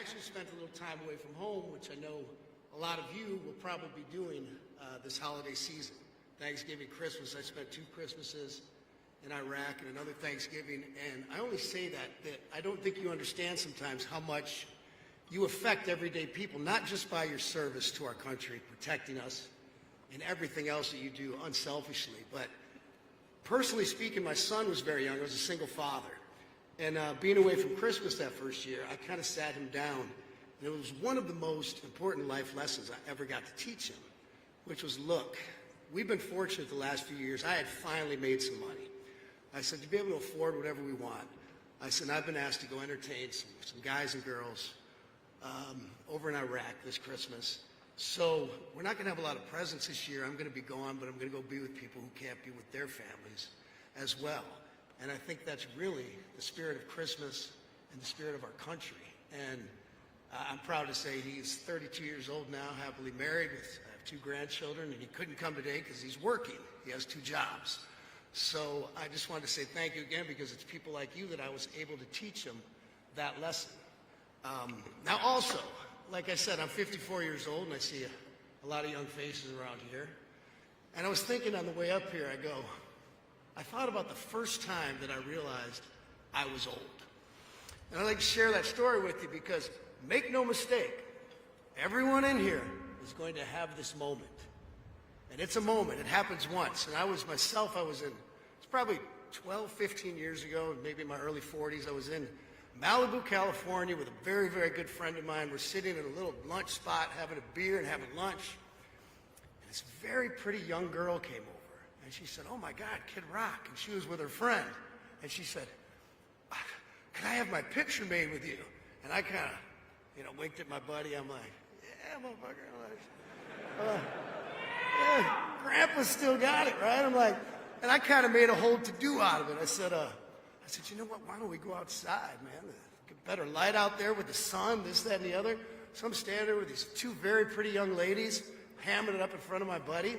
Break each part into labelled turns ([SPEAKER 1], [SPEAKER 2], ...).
[SPEAKER 1] actually spent a little time away from home, which I know a lot of you will probably be doing this holiday season. Thanksgiving, Christmas, I spent 2 Christmases in Iraq and another Thanksgiving, and I only say that I don't think you understand sometimes how much you affect everyday people, not just by your service to our country, protecting us, and everything else that you do unselfishly, but personally speaking, my son was very young. I was a single father. And being away from Christmas that first year, I kind of sat him down. And it was one of the most important life lessons I ever got to teach him, which was, look, we've been fortunate the last few years. I had finally made some money. I said, to be able to afford whatever we want. I said, I've been asked to go entertain some guys and girls over in Iraq this Christmas. So we're not going to have a lot of presents this year. I'm going to be gone, but I'm going to go be with people who can't be with their families as well. And I think that's really the spirit of Christmas and the spirit of our country. And I'm proud to say he's 32 years old now, happily married. I have 2 grandchildren, and he couldn't come today because he's working. He has 2 jobs. So I just wanted to say thank you again, because it's people like you that I was able to teach him that lesson. Now also, like I said, I'm 54 years old, and I see a lot of young faces around here. And I was thinking on the way up here, I thought about the first time that I realized I was old. And I'd like to share that story with you because, make no mistake, everyone in here is going to have this moment. And it's a moment. It happens once. And it's probably 12, 15 years ago, maybe in my early 40s. I was in Malibu, California with a very, very good friend of mine. We're sitting in a little lunch spot having a beer and having lunch. And this very pretty young girl came over. And she said, oh my God, Kid Rock. And she was with her friend. And she said, can I have my picture made with you? And I kind of, winked at my buddy. I'm like, yeah, motherfucker. Yeah, Grandpa's still got it, right? I'm like, and I kind of made a whole to-do out of it. I said, you know what, why don't we go outside, man? Get better light out there with the sun, this, that, and the other. So I'm standing there with these 2 very pretty young ladies, hamming it up in front of my buddy.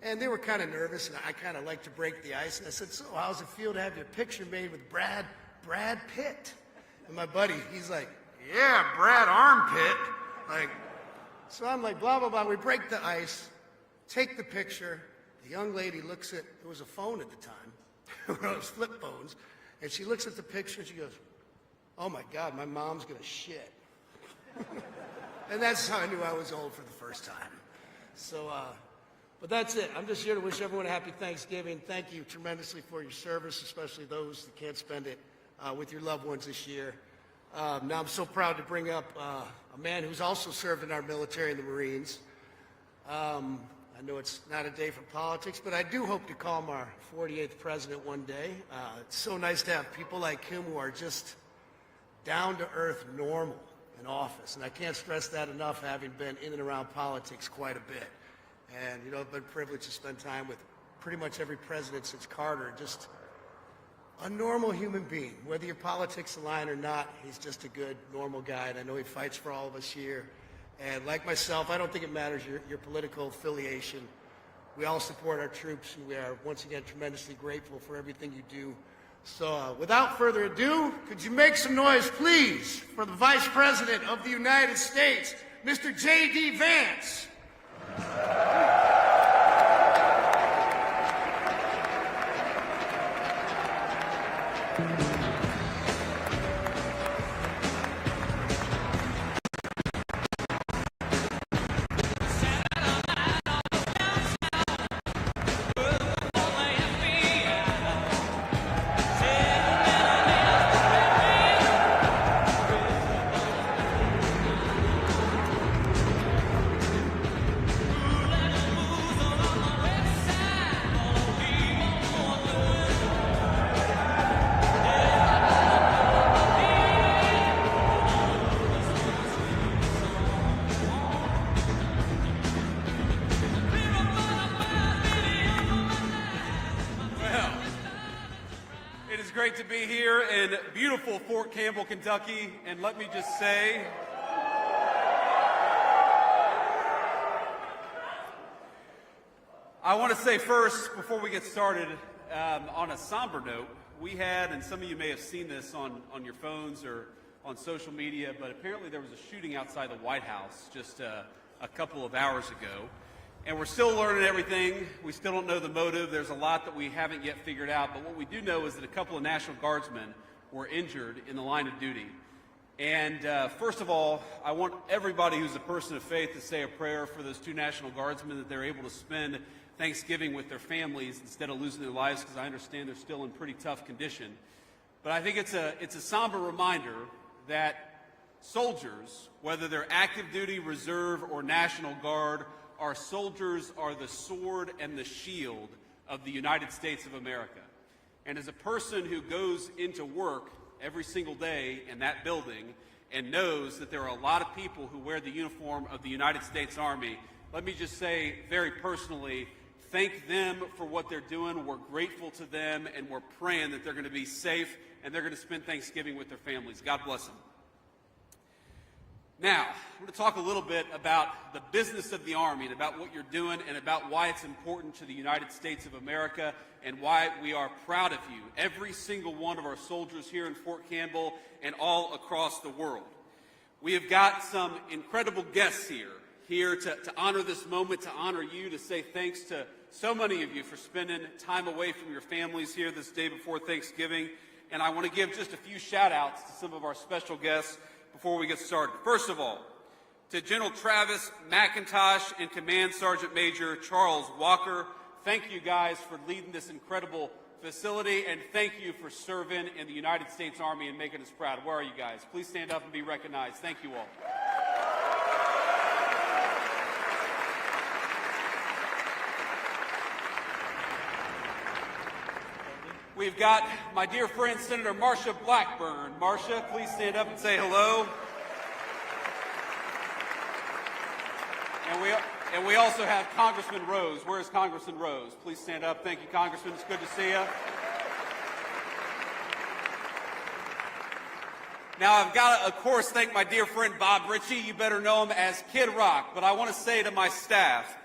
[SPEAKER 1] And they were kind of nervous, and I kind of like to break the ice. And I said, so how's it feel to have your picture made with Brad Pitt? And my buddy, he's like, yeah, Brad Armpit. So I'm like, blah, blah, blah. We break the ice, take the picture. The young lady looks at, there was a phone at the time, one of those flip phones. And she looks at the picture and she goes, oh my God, my mom's gonna shit. And that's how I knew I was old for the first time. So, but that's it. I'm just here to wish everyone a happy Thanksgiving. Thank you tremendously for your service, especially those that can't spend it with your loved ones this year. Now I'm so proud to bring up a man who's also served in our military in the Marines. I know it's not a day for politics, but I do hope to call him our 48th president one day. It's so nice to have people like him who are just down-to-earth, normal in office. And I can't stress that enough, having been in and around politics quite a bit. And, I've been privileged to spend time with pretty much every president since Carter, just a normal human being. Whether your politics align or not, he's just a good, normal guy. And I know he fights for all of us here. And like myself, I don't think it matters your political affiliation. We all support our troops, and we are, once again, tremendously grateful for everything you do. So without further ado, could you make some noise, please, for the Vice President of the United States, Mr. J.D. Vance.
[SPEAKER 2] Great to be here in beautiful Fort Campbell, Kentucky, and let me just say, I want to say first, before we get started, on a somber note, we had, and some of you may have seen this on your phones or on social media, but apparently there was a shooting outside the White House just a couple of hours ago. And we're still learning everything. We still don't know the motive. There's a lot that we haven't yet figured out. But what we do know is that a couple of National Guardsmen were injured in the line of duty. And first of all, I want everybody who's a person of faith to say a prayer for those two National Guardsmen, that they're able to spend Thanksgiving with their families instead of losing their lives, because I understand they're still in pretty tough condition. But I think it's a somber reminder that soldiers, whether they're active duty, reserve, or National Guard, our soldiers are the sword and the shield of the United States of America. And as a person who goes into work every single day in that building and knows that there are a lot of people who wear the uniform of the United States Army, let me just say very personally, thank them for what they're doing. We're grateful to them, and we're praying that they're going to be safe and they're going to spend Thanksgiving with their families. God bless them. Now, I'm going to talk a little bit about the business of the Army and about what you're doing and about why it's important to the United States of America and why we are proud of you, every single one of our soldiers here in Fort Campbell and all across the world. We have got some incredible guests here to honor this moment, to honor you, to say thanks to so many of you for spending time away from your families here this day before Thanksgiving. And I want to give just a few shout-outs to some of our special guests before we get started. First of all, to General Travis McIntosh and Command Sergeant Major Charles Walker, thank you guys for leading this incredible facility, and thank you for serving in the United States Army and making us proud. Where are you guys? Please stand up and be recognized. Thank you all. We've got my dear friend, Senator Marsha Blackburn. Marsha, please stand up and say hello. And we also have Congressman Rose. Where is Congressman Rose? Please stand up. Thank you, Congressman. It's good to see you. Now, I've got to, of course, thank my dear friend Bob Ritchie. You better know him as Kid Rock. But I want to say to my staff,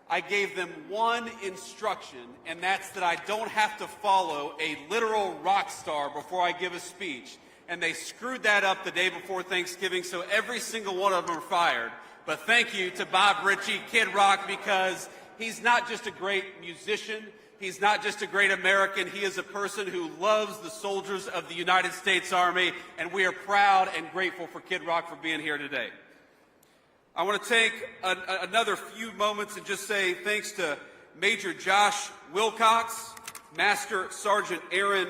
[SPEAKER 2] I gave them one instruction, and that's that I don't have to follow a literal rock star before I give a speech. And they screwed that up the day before Thanksgiving, so every single one of them are fired. But thank you to Bob Ritchie, Kid Rock, because he's not just a great musician, he's not just a great American, he is a person who loves the soldiers of the United States Army, and we are proud and grateful for Kid Rock for being here today. I want to take another few moments and just say thanks to Major Josh Wilcox, Master Sergeant Aaron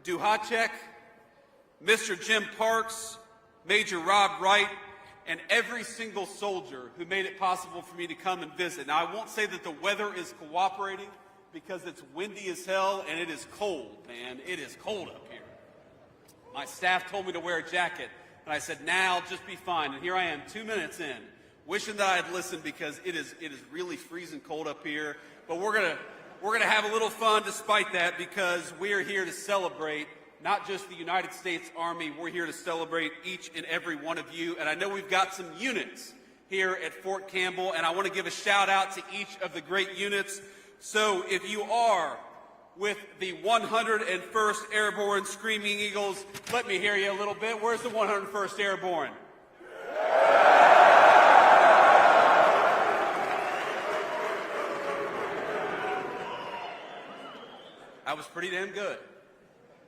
[SPEAKER 2] Duhacek, Mr. Jim Parks, Major Rob Wright, and every single soldier who made it possible for me to come and visit. Now, I won't say that the weather is cooperating because it's windy as hell and it is cold, man. It is cold up here. My staff told me to wear a jacket, and I said, nah, I'll just be fine. And here I am 2 minutes in, wishing that I had listened because it is really freezing cold up here. But we're gonna have a little fun despite that, because we are here to celebrate not just the United States Army, we're here to celebrate each and every one of you. And I know we've got some units here at Fort Campbell, and I want to give a shout out to each of the great units. So if you are with the 101st Airborne Screaming Eagles, let me hear you a little bit. Where's the 101st Airborne? That was pretty damn good.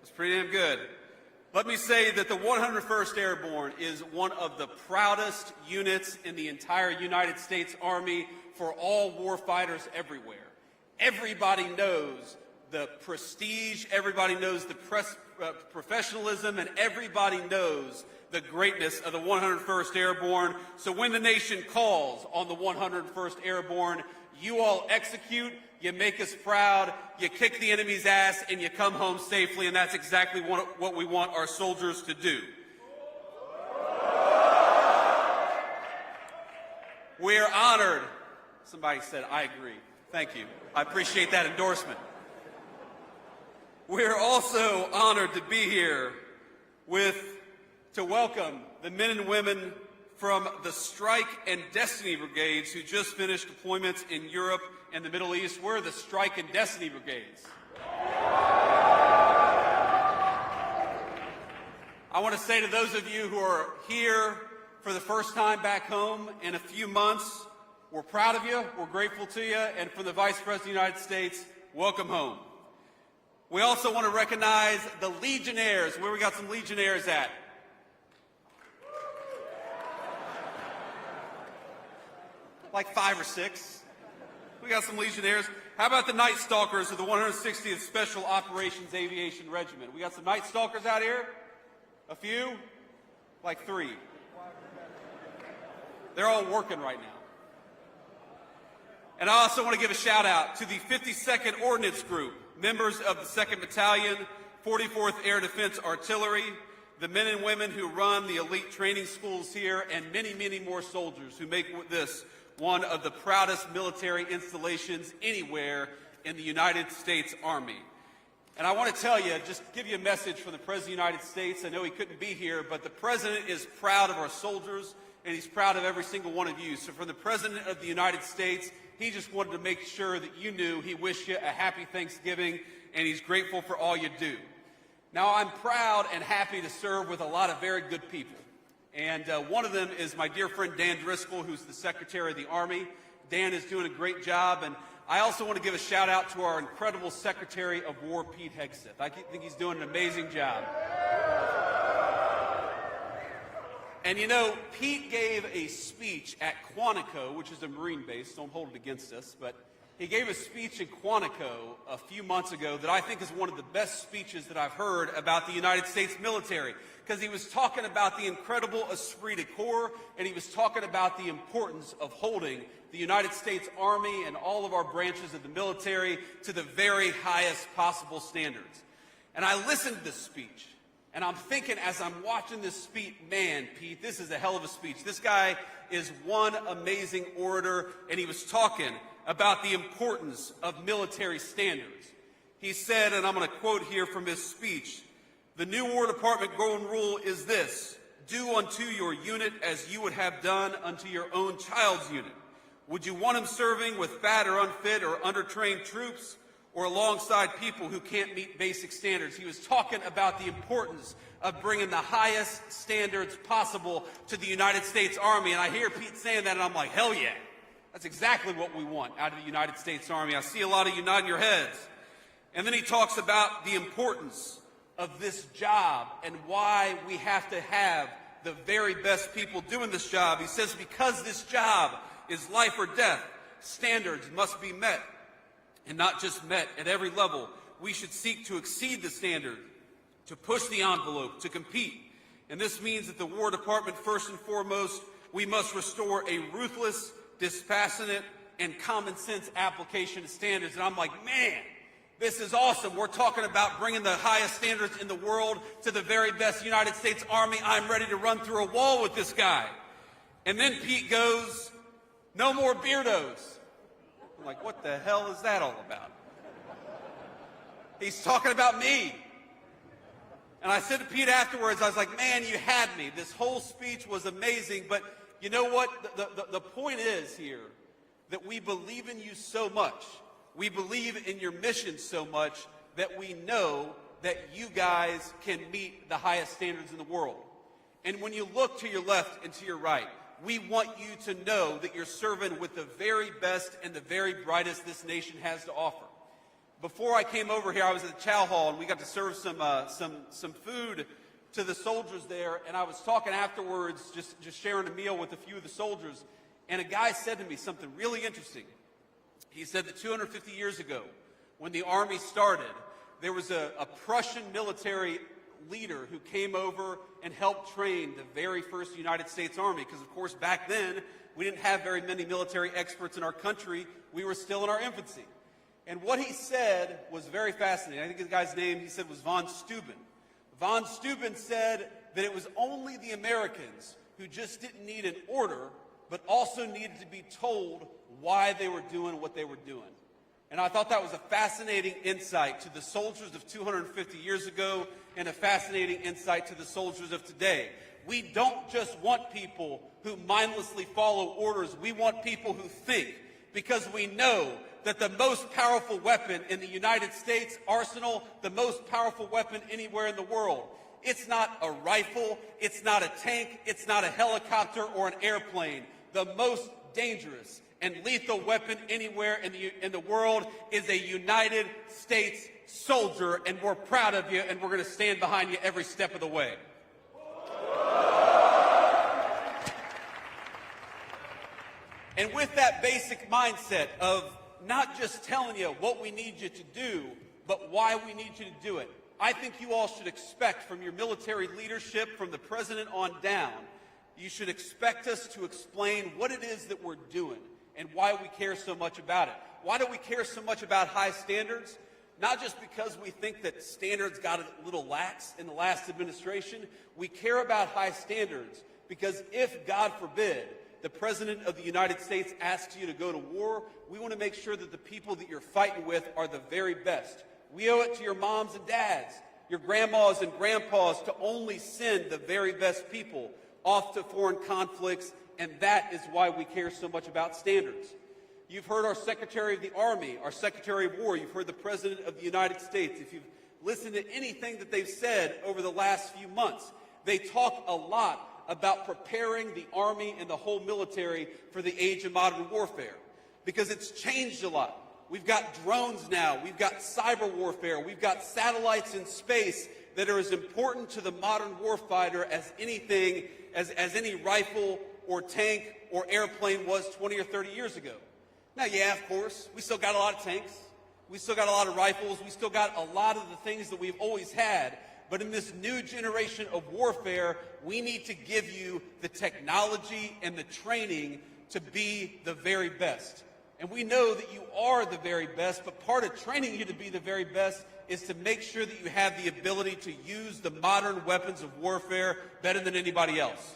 [SPEAKER 2] It's pretty damn good. Let me say that the 101st Airborne is one of the proudest units in the entire United States Army for all warfighters everywhere. Everybody knows the prestige, everybody knows the professionalism, and everybody knows the greatness of the 101st Airborne. So when the nation calls on the 101st Airborne, you all execute, you make us proud, you kick the enemy's ass, and you come home safely, and that's exactly what we want our soldiers to do. We are honored. Somebody said, I agree. Thank you. I appreciate that endorsement. We're also honored to be here to welcome the men and women from the Strike and Destiny Brigades who just finished deployments in Europe and the Middle East. We're the Strike and Destiny Brigades. I want to say to those of you who are here for the first time back home in a few months, we're proud of you, we're grateful to you, and from the Vice President of the United States, welcome home. We also want to recognize the Legionnaires. Where we got some Legionnaires at? Like 5 or 6. We got some Legionnaires. How about the Night Stalkers of the 160th Special Operations Aviation Regiment? We got some Night Stalkers out here? A few? Like 3. They're all working right now. And I also want to give a shout out to the 52nd Ordnance Group, members of the 2nd Battalion, 44th Air Defense Artillery, the men and women who run the elite training schools here, and many, many more soldiers who make this one of the proudest military installations anywhere in the United States Army. And I want to tell you, just give you a message from the President of the United States. I know he couldn't be here, but the President is proud of our soldiers, and he's proud of every single one of you. So from the President of the United States, he just wanted to make sure that you knew he wished you a happy Thanksgiving, and he's grateful for all you do. Now, I'm proud and happy to serve with a lot of very good people. And one of them is my dear friend Dan Driscoll, who's the Secretary of the Army. Dan is doing a great job. And I also want to give a shout out to our incredible Secretary of War, Pete Hegseth. I think he's doing an amazing job. And you know, Pete gave a speech at Quantico, which is a Marine base. Don't hold it against us. But he gave a speech in Quantico a few months ago that I think is one of the best speeches that I've heard about the United States military. Because he was talking about the incredible esprit de corps, and he was talking about the importance of holding the United States Army and all of our branches of the military to the very highest possible standards. And I listened to this speech, and I'm thinking as I'm watching this speech, man, Pete, this is a hell of a speech. This guy is one amazing orator, and he was talking about the importance of military standards. He said, and I'm going to quote here from his speech, "The new War Department golden rule is this: do unto your unit as you would have done unto your own child's unit. Would you want him serving with fat or unfit or undertrained troops, or alongside people who can't meet basic standards?" He was talking about the importance of bringing the highest standards possible to the United States Army. And I hear Pete saying that, and I'm like, hell yeah. That's exactly what we want out of the United States Army. I see a lot of you nodding your heads. And then he talks about the importance of this job and why we have to have the very best people doing this job. He says, because this job is life or death, standards must be met, and not just met at every level. We should seek to exceed the standard, to push the envelope, to compete. And this means that the War Department, first and foremost, we must restore a ruthless, dispassionate, and common sense application of standards. And I'm like, man, this is awesome. We're talking about bringing the highest standards in the world to the very best United States Army. I'm ready to run through a wall with this guy. And then Pete goes, no more beardos. I'm like, what the hell is that all about? He's talking about me. And I said to Pete afterwards, I was like, man, you had me. This whole speech was amazing. But you know what? The point is here that we believe in you so much. We believe in your mission so much that we know that you guys can meet the highest standards in the world. And when you look to your left and to your right, we want you to know that you're serving with the very best and the very brightest this nation has to offer. Before I came over here, I was at the chow hall, and we got to serve some food to the soldiers there. And I was talking afterwards, just sharing a meal with a few of the soldiers. And a guy said to me something really interesting. He said that 250 years ago, when the Army started, there was a Prussian military leader who came over and helped train the very first United States Army. Because, of course, back then, we didn't have very many military experts in our country. We were still in our infancy. And what he said was very fascinating. I think the guy's name, he said, was von Steuben. Von Steuben said that it was only the Americans who just didn't need an order, but also needed to be told why they were doing what they were doing. And I thought that was a fascinating insight to the soldiers of 250 years ago and a fascinating insight to the soldiers of today. We don't just want people who mindlessly follow orders. We want people who think, because we know that the most powerful weapon in the United States arsenal, the most powerful weapon anywhere in the world, It's not a rifle, it's not a tank, it's not a helicopter or an airplane. The most dangerous and lethal weapon anywhere in the world is a United States soldier, and we're proud of you, and we're going to stand behind you every step of the way. And with that basic mindset of not just telling you what we need you to do, but why we need you to do it, I think you all should expect from your military leadership, from the president on down, you should expect us to explain what it is that we're doing and why we care so much about it. Why do we care so much about high standards? Not just because we think that standards got a little lax in the last administration. We care about high standards because if, God forbid, the President of the United States asks you to go to war, we want to make sure that the people that you're fighting with are the very best. We owe it to your moms and dads, your grandmas and grandpas, to only send the very best people off to foreign conflicts, and that is why we care so much about standards. You've heard our Secretary of the Army, our Secretary of War. You've heard the President of the United States. If you've listened to anything that they've said over the last few months, they talk a lot about preparing the Army and the whole military for the age of modern warfare, because it's changed a lot. We've got drones now. We've got cyber warfare. We've got satellites in space that are as important to the modern warfighter as anything, as any rifle or tank or airplane was 20 or 30 years ago. Now, yeah, of course, we still got a lot of tanks. We still got a lot of rifles. We still got a lot of the things that we've always had. But in this new generation of warfare, we need to give you the technology and the training to be the very best. And we know that you are the very best, but part of training you to be the very best is to make sure that you have the ability to use the modern weapons of warfare better than anybody else.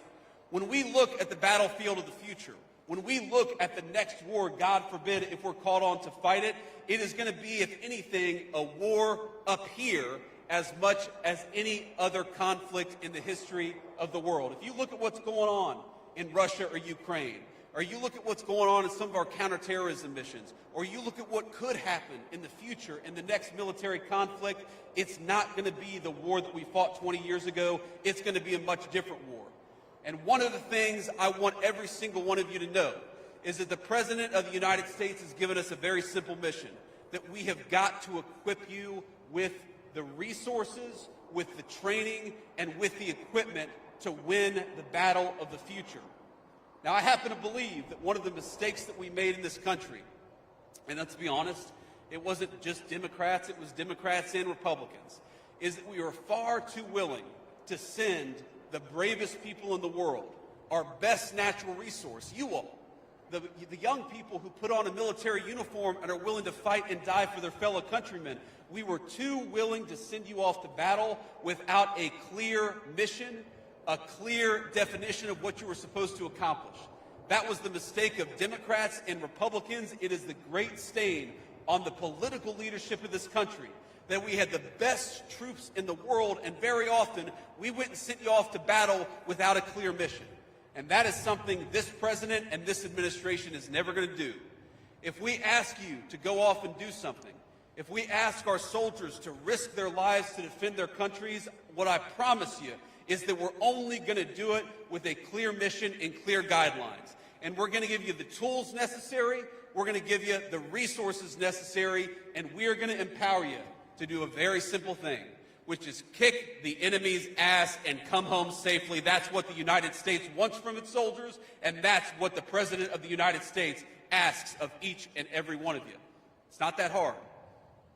[SPEAKER 2] When we look at the battlefield of the future, when we look at the next war, God forbid, if we're called on to fight it, it is going to be, if anything, a war up here as much as any other conflict in the history of the world. If you look at what's going on in Russia or Ukraine, or you look at what's going on in some of our counterterrorism missions, or you look at what could happen in the future in the next military conflict, it's not going to be the war that we fought 20 years ago. It's going to be a much different war. And one of the things I want every single one of you to know is that the President of the United States has given us a very simple mission, that we have got to equip you with the resources, with the training, and with the equipment to win the battle of the future. Now, I happen to believe that one of the mistakes that we made in this country, and let's be honest, it wasn't just Democrats, it was Democrats and Republicans, is that we were far too willing to send the bravest people in the world, our best natural resource, you all, the young people who put on a military uniform and are willing to fight and die for their fellow countrymen. We were too willing to send you off to battle without a clear mission, a clear definition of what you were supposed to accomplish. That was the mistake of Democrats and Republicans. It is the great stain on the political leadership of this country that we had the best troops in the world, and very often we went and sent you off to battle without a clear mission. And that is something this president and this administration is never going to do. If we ask you to go off and do something, if we ask our soldiers to risk their lives to defend their countries, what I promise you is that we're only going to do it with a clear mission and clear guidelines. And we're going to give you the tools necessary, we're going to give you the resources necessary, and we are going to empower you to do a very simple thing, which is kick the enemy's ass and come home safely. That's what the United States wants from its soldiers, and that's what the President of the United States asks of each and every one of you. It's not that hard,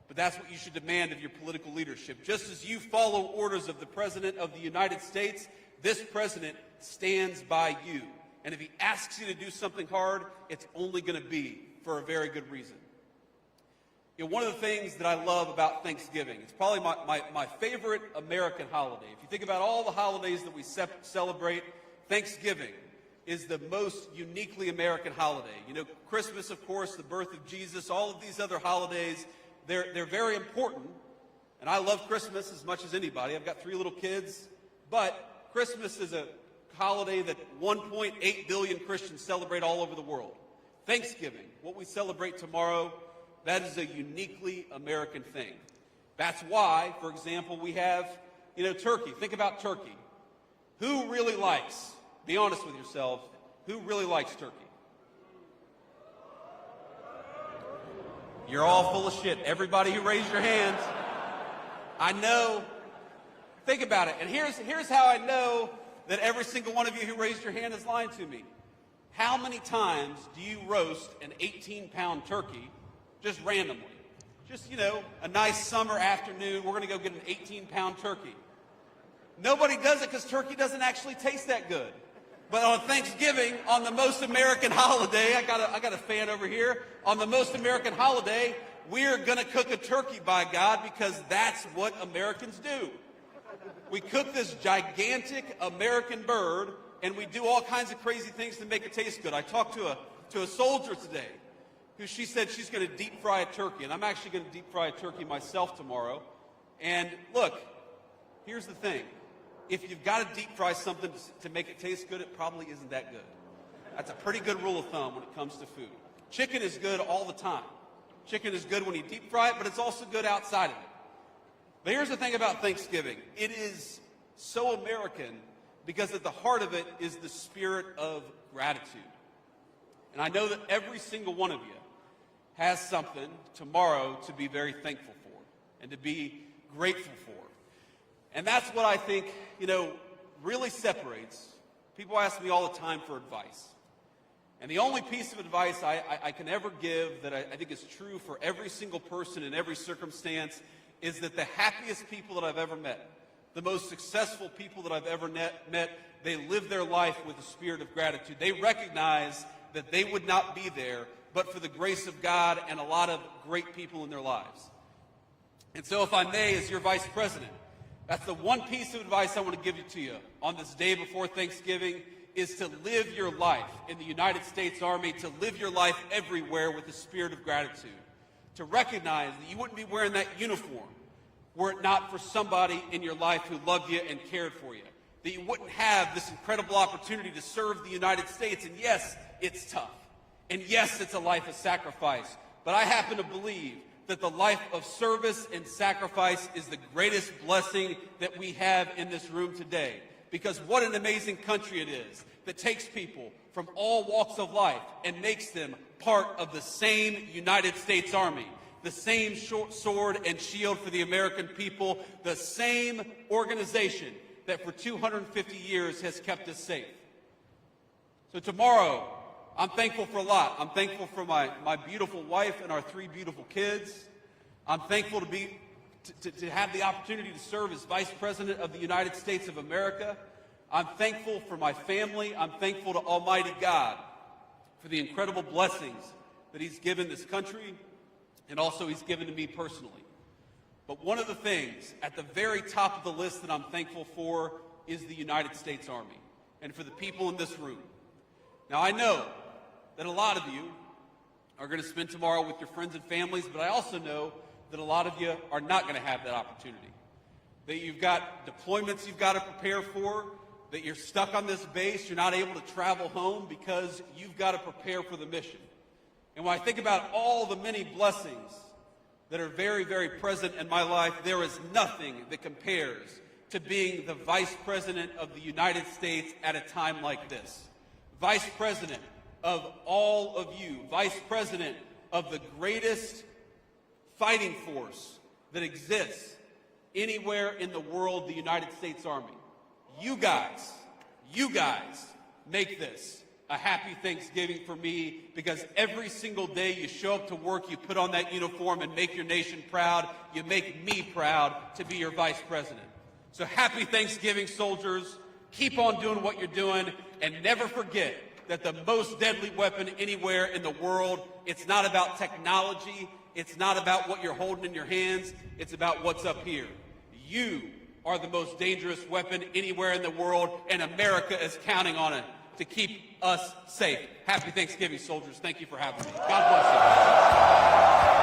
[SPEAKER 2] but that's what you should demand of your political leadership. Just as you follow orders of the President of the United States, this president stands by you. And if he asks you to do something hard, it's only going to be for a very good reason. You know, one of the things that I love about Thanksgiving, it's probably my favorite American holiday. If you think about all the holidays that we celebrate, Thanksgiving is the most uniquely American holiday. You know, Christmas, of course, the birth of Jesus, all of these other holidays, they're very important. And I love Christmas as much as anybody. I've got 3 little kids. But Christmas is a holiday that 1.8 billion Christians celebrate all over the world. Thanksgiving, what we celebrate tomorrow, that is a uniquely American thing. That's why, for example, we have turkey. Think about turkey. Who really likes, be honest with yourselves, who really likes turkey? You're all full of shit. Everybody who raised your hands. I know. Think about it. And here's how I know that every single one of you who raised your hand is lying to me. How many times do you roast an 18-pound turkey just randomly? Just, a nice summer afternoon, we're going to go get an 18-pound turkey. Nobody does it because turkey doesn't actually taste that good. But on Thanksgiving, on the most American holiday, I got a fan over here. On the most American holiday, we're going to cook a turkey, by God, because that's what Americans do. We cook this gigantic American bird, and we do all kinds of crazy things to make it taste good. I talked to a soldier today who she said she's going to deep fry a turkey, and I'm actually going to deep fry a turkey myself tomorrow. And look, here's the thing. If you've got to deep fry something to make it taste good, it probably isn't that good. That's a pretty good rule of thumb when it comes to food. Chicken is good all the time. Chicken is good when you deep fry it, but it's also good outside of it. But here's the thing about Thanksgiving. It is so American because at the heart of it is the spirit of gratitude. And I know that every single one of you has something tomorrow to be very thankful for and to be grateful for. And that's what I think, really separates. People ask me all the time for advice. And the only piece of advice I can ever give that I think is true for every single person in every circumstance is that the happiest people that I've ever met, the most successful people that I've ever met, they live their life with a spirit of gratitude. They recognize that they would not be there but for the grace of God and a lot of great people in their lives. And so if I may, as your vice president, that's the one piece of advice I want to give to you on this day before Thanksgiving is to live your life in the United States Army, to live your life everywhere with a spirit of gratitude, to recognize that you wouldn't be wearing that uniform were it not for somebody in your life who loved you and cared for you, that you wouldn't have this incredible opportunity to serve the United States. And yes, it's tough. And yes, it's a life of sacrifice. But I happen to believe that the life of service and sacrifice is the greatest blessing that we have in this room today. Because what an amazing country it is that takes people from all walks of life and makes them part of the same United States Army, the same sword and shield for the American people, the same organization that for 250 years has kept us safe. So tomorrow, I'm thankful for a lot. I'm thankful for my beautiful wife and our 3 beautiful kids. I'm thankful to have the opportunity to serve as Vice President of the United States of America. I'm thankful for my family. I'm thankful to Almighty God for the incredible blessings that He's given this country and also He's given to me personally. But one of the things at the very top of the list that I'm thankful for is the United States Army and for the people in this room. Now, I know that a lot of you are going to spend tomorrow with your friends and families, but I also know that a lot of you are not going to have that opportunity. That you've got deployments you've got to prepare for, that you're stuck on this base, you're not able to travel home because you've got to prepare for the mission. And when I think about all the many blessings that are very, very present in my life, there is nothing that compares to being the Vice President of the United States at a time like this. Vice President of all of you, Vice President of the greatest fighting force that exists anywhere in the world, the United States Army. You guys make this a happy Thanksgiving for me because every single day you show up to work, you put on that uniform and make your nation proud. You make me proud to be your Vice President. So happy Thanksgiving, soldiers. Keep on doing what you're doing and never forget that the most deadly weapon anywhere in the world, it's not about technology, it's not about what you're holding in your hands, it's about what's up here. You are the most dangerous weapon anywhere in the world, and America is counting on it to keep us safe. Happy Thanksgiving, soldiers. Thank you for having me. God bless you.